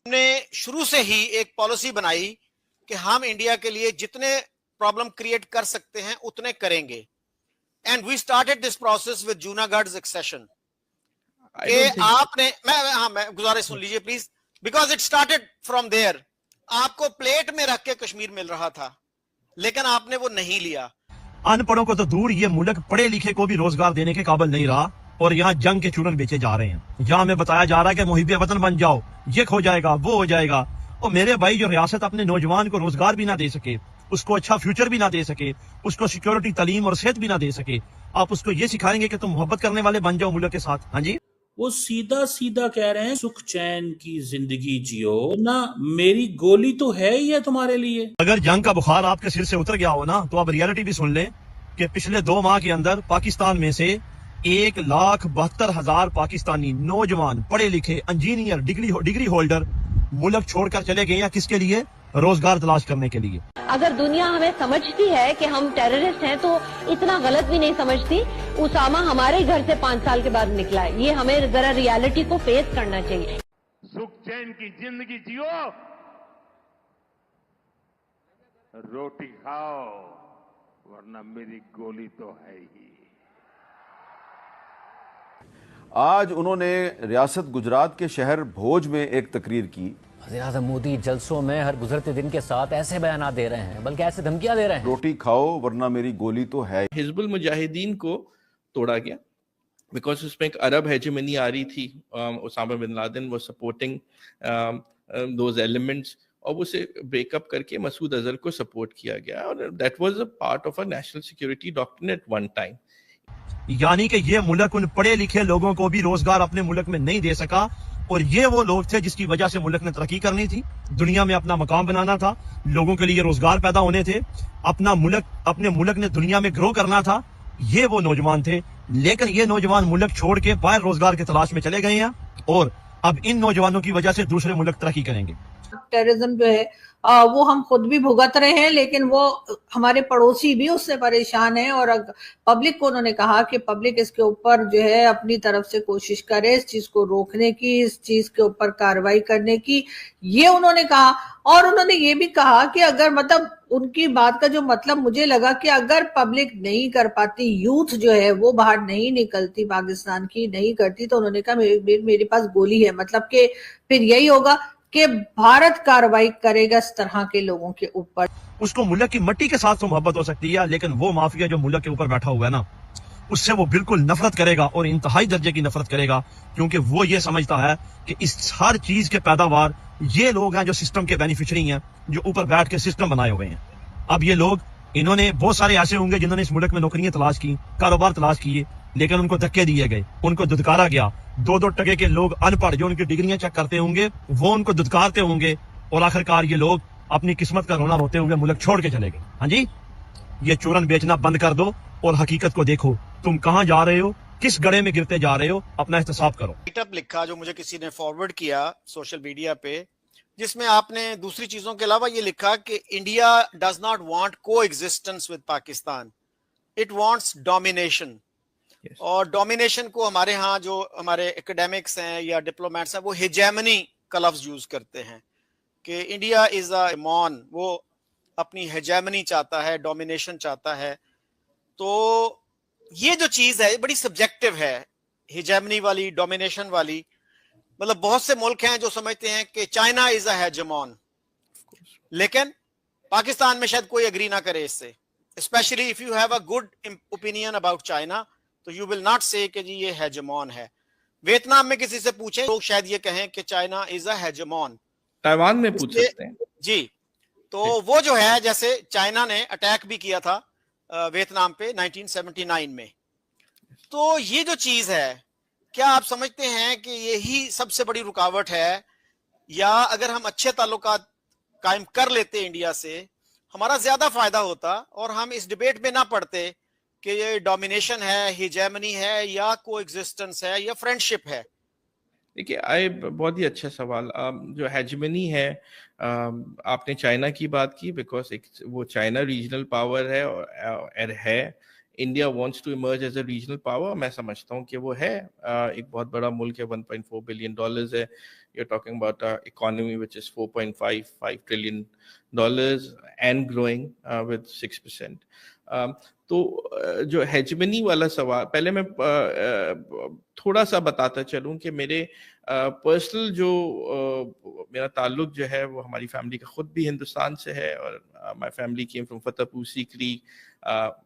हमने शुरू से ही एक पॉलिसी बनाई कि हम इंडिया के लिए जितने प्रॉब्लम क्रिएट कर सकते हैं उतने करेंगे। And we started this process with Junagadh accession कि आपने मैं गुजारिश सुन लीजिए please, because it started from there. आपको प्लेट में रख के कश्मीर मिल रहा था, लेकिन आपने वो नहीं लिया। अनपढ़ों को तो दूर, ये मुल्क पढ़े लिखे को भी रोजगार देने के काबिल नहीं रहा और यहाँ जंग के चूरन बेचे जा रहे हैं। यहाँ हमें बताया जा रहा है कि मुहिब वतन बन जाओ, ये हो जाएगा वो हो जाएगा। और मेरे भाई, जो रियासत अपने नौजवान को रोजगार भी ना दे सके, उसको अच्छा फ्यूचर भी ना दे सके, उसको सिक्योरिटी, तालीम और सेहत भी ना दे सके, आप उसको ये सिखाएंगे कि तुम मोहब्बत करने वाले बन जाओ मुल्क के साथ? हाँ जी, वो सीधा सीधा कह रहे हैं सुख चैन की जिंदगी जियो ना, मेरी गोली तो है ही है तुम्हारे लिए। अगर जंग का बुखार आपके सिर से उतर गया हो ना, तो आप रियलिटी भी सुन लें कि पिछले 2 माह के अंदर पाकिस्तान में से 1,72,000 पाकिस्तानी नौजवान पढ़े लिखे इंजीनियर डिग्री होल्डर मुल्क छोड़कर चले गए हैं। किसके लिए? रोजगार तलाश करने के लिए। अगर दुनिया हमें समझती है कि हम टेररिस्ट हैं तो इतना गलत भी नहीं समझती। उसामा हमारे घर से 5 साल के बाद निकला है। ये हमें जरा रियलिटी को फेस करना चाहिए। सुख चैन की जिंदगी जियो, रोटी खाओ, वरना मेरी गोली तो है ही। आज उन्होंने रियासत गुजरात के शहर भोज में एक तकरीर की। वज़ीर-ए-आज़म मोदी जलसों में हर गुजरते दिन के साथ ऐसे बयान दे रहे हैं, बल्कि ऐसे धमकियां दे रहे हैं। रोटी खाओ वरना मेरी गोली तो है। हिजबुल मुजाहिदीन को तोड़ा गया बिकॉज उसमें एक अरब हेजेमनी आ रही थी। ओसामा बिन लादेन वो सपोर्टिंग दोज एलिमेंट्स, और उसे ब्रेकअप करके मसूद अजहर को सपोर्ट किया गया, और that was a part of a national security doctrine at one time. यानी कि ये मुल्क उन पढ़े लिखे लोगों को भी रोजगार अपने मुल्क में नहीं दे सका, और ये वो लोग थे जिसकी वजह से मुल्क ने तरक्की करनी थी, दुनिया में अपना मकाम बनाना था, लोगों के लिए रोजगार पैदा होने थे, अपने मुल्क ने दुनिया में ग्रो करना था। ये वो नौजवान थे, लेकिन ये नौजवान मुल्क छोड़ के बाहर रोजगार की तलाश में चले गए हैं, और अब इन नौजवानों की वजह से दूसरे मुल्क तरक्की करेंगे। टेररिज्म जो है वो हम खुद भी भुगत रहे हैं, लेकिन वो हमारे पड़ोसी भी उससे परेशान हैं। और पब्लिक को उन्होंने कहा कि पब्लिक इसके ऊपर जो है अपनी तरफ से कोशिश करे इस चीज को रोकने की, इस चीज के ऊपर कार्रवाई करने की, ये उन्होंने कहा। और उन्होंने ये भी कहा कि अगर मतलब उनकी बात का जो मतलब मुझे लगा कि अगर पब्लिक नहीं कर पाती, यूथ जो है वो बाहर नहीं निकलती, पाकिस्तान की नहीं करती, तो उन्होंने कहा मेरे पास गोली है। मतलब कि फिर यही होगा कि भारत कार्रवाई करेगा इस तरह के लोगों के ऊपर। उसको मुल्क की मट्टी के साथ तो मोहब्बत हो सकती है, लेकिन वो माफिया जो मुल्क के ऊपर बैठा हुआ है ना, उससे वो बिल्कुल नफरत करेगा, और इंतहाई दर्जे की नफरत करेगा, क्योंकि वो ये समझता है कि इस हर चीज के पैदावार ये लोग हैं जो सिस्टम के बेनिफिशियरी हैं, जो ऊपर बैठ के सिस्टम बनाए हुए हैं। अब ये लोग, इन्होंने बहुत सारे ऐसे होंगे जिन्होंने इस मुल्क में नौकरियां तलाश की, कारोबार तलाश किए, लेकिन उनको धक्के दिए गए, उनको दुदकारा गया। 2-2 टके के लोग अनपढ़ जो उनकी डिग्रियां चेक करते होंगे, वो उनको दुदकारते होंगे, और आखिरकार ये लोग अपनी किस्मत का रोना रोते हुए मुल्क छोड़ के चले गए। हाँ जी, ये चूरन बेचना बंद कर दो और हकीकत को देखो, तुम कहां जा रहे हो, किस गड्ढे में गिरते जा रहे हो, अपना एहतसाब करो। राइटअप लिखा जो मुझे किसी ने फॉरवर्ड किया सोशल मीडिया पे, जिसमें आपने दूसरी चीजों के अलावा ये लिखा कि India does not want coexistence with Pakistan, it wants domination. और डोमिनेशन को हमारे यहाँ जो हमारे एकेडमिक्स हैं या डिप्लोमेट्स हैं, वो हेजेमनी का लफ्ज यूज करते हैं कि इंडिया इज अ मॉन, वो अपनी हेजेमनी चाहता है, डोमिनेशन चाहता है। तो ये जो चीज है बड़ी सब्जेक्टिव है, हेजेमनी वाली, डोमिनेशन वाली। मतलब बहुत से मुल्क हैं जो समझते हैं कि चाइना इज अ हेजेमॉन, लेकिन पाकिस्तान में शायद कोई एग्री ना करे इससे। Specially if you have a good opinion about China, तो यू विल नॉट से कि जी ये हेजेमॉन है। वियतनाम में किसी से पूछे, लोग शायद ये कहें कि चाइना इज अ हेजेमॉन। ताइवान में पूछ सकते हैं जी। तो वो जो है, जैसे चाइना ने अटैक भी किया था वियतनाम पे 1979 में। तो ये जो चीज है, क्या आप समझते हैं कि यही सबसे बड़ी रुकावट है, या अगर हम अच्छे ताल्लुकात कायम कर लेते इंडिया से, हमारा ज्यादा फायदा होता और हम इस डिबेट में ना पड़ते कि ये डोमिनेशन है, हिजेमनी है, या कोएग्जिस्टेंस है, या फ्रेंडशिप है? देखिए, बहुत ही अच्छा सवाल। जो हेजमनी है, आपने चाइना की बात की, बिकॉज एक वो चाइना रीजनल पावर है और है India wants to emerge as a regional power, मैं समझता हूँ कि वो है एक बहुत बड़ा मुल्क है, $1.4 बिलियन है, you're talking about an economy which is $4.55 trillion and growing with 6%. तो जो हेजमनी वाला सवाल, पहले मैं थोड़ा सा बताता चलूं कि मेरे पर्सनल जो मेरा ताल्लुक जो है वो हमारी फैमिली का खुद भी हिंदुस्तान से है, और my family came from Fatehpur Sikri,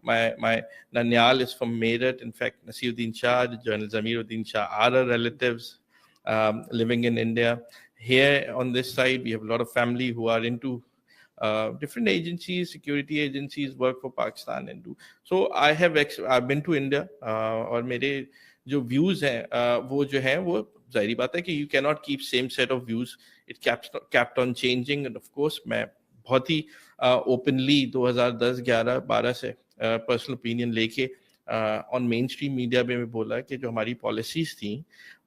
my Nanyal is from Meerut. In fact, Nasiruddin Shah, General Zamiruddin Shah are our relatives living in India. Here on this side, we have a lot of family who are into different agencies, security agencies, work for Pakistan and do. So I've been to India, और मेरे जो views हैं वो जो हैं वो जाहिर बात है कि you cannot keep same set of views. It kept on changing, and of course मैं बहुत ही openly 2010, 11, 12 से पर्सनल ओपिनियन लेके ऑन मेन स्ट्रीम मीडिया में बोला कि जो हमारी पॉलिसीज थी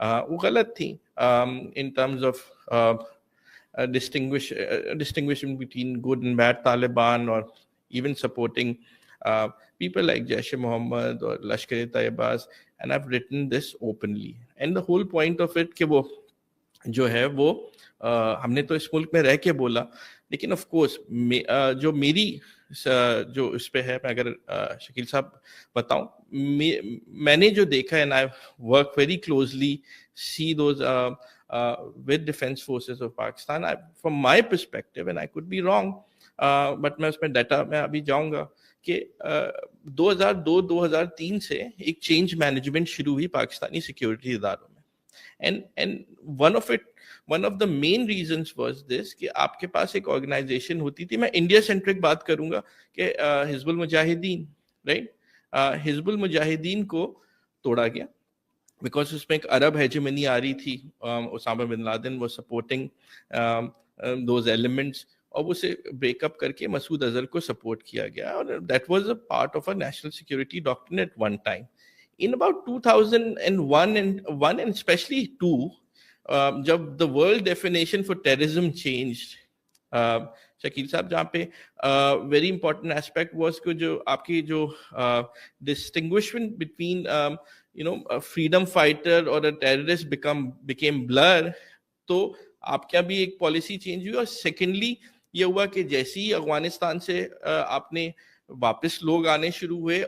वो गलत थी in terms of distinguishing between good and bad Taliban, or even supporting people like Jaish-e-Mohammed or Lashkar-e-Taiba, and I've written this openly. And the whole point of it कि वो जो है वो हमने तो इस मुल्क में रह के बोला, लेकिन ऑफ कोर्स जो मेरी जो इस पे है, मैं अगर शकील साहब बताऊं, मैंने जो देखा है, and I work very closely C those with defense forces of Pakistan, from my perspective, and I could be wrong, but मैं उसमें डाटा में अभी जाऊंगा कि 2002-2003 से एक चेंज मैनेजमेंट शुरू हुई पाकिस्तानी सिक्योरिटी इदारों में, and one of the main reasons was this कि आपके पास एक ऑर्गेनाइजेशन होती थी, मैं इंडिया सेंट्रिक बात करूंगा, कि हिजबुल मुजाहिदीन, राइट, हिजबुल मुजाहिदीन को तोड़ा गया बिकॉज उसमें एक अरब हेजेमनी आ रही थी, Osama bin Laden was supporting those elements, और उसे ब्रेकअप करके मसूद अजहर को सपोर्ट किया गया, और that was a part of a national security doctrine at one time. In about 2001 and especially 2, जब the world definition for terrorism changed, Shakeel साहब, जहाँ पे वेरी इंपॉर्टेंट एस्पेक्ट वाज कि जो आपकी जो डिस्टिंग्विशमेंट between a freedom fighter or a terrorist became blur, तो आपके यहाँ भी एक पॉलिसी चेंज हुई. और सेकेंडली ये हुआ कि जैसे ही अफगानिस्तान से आपने वापस लोग आने शुरू हुए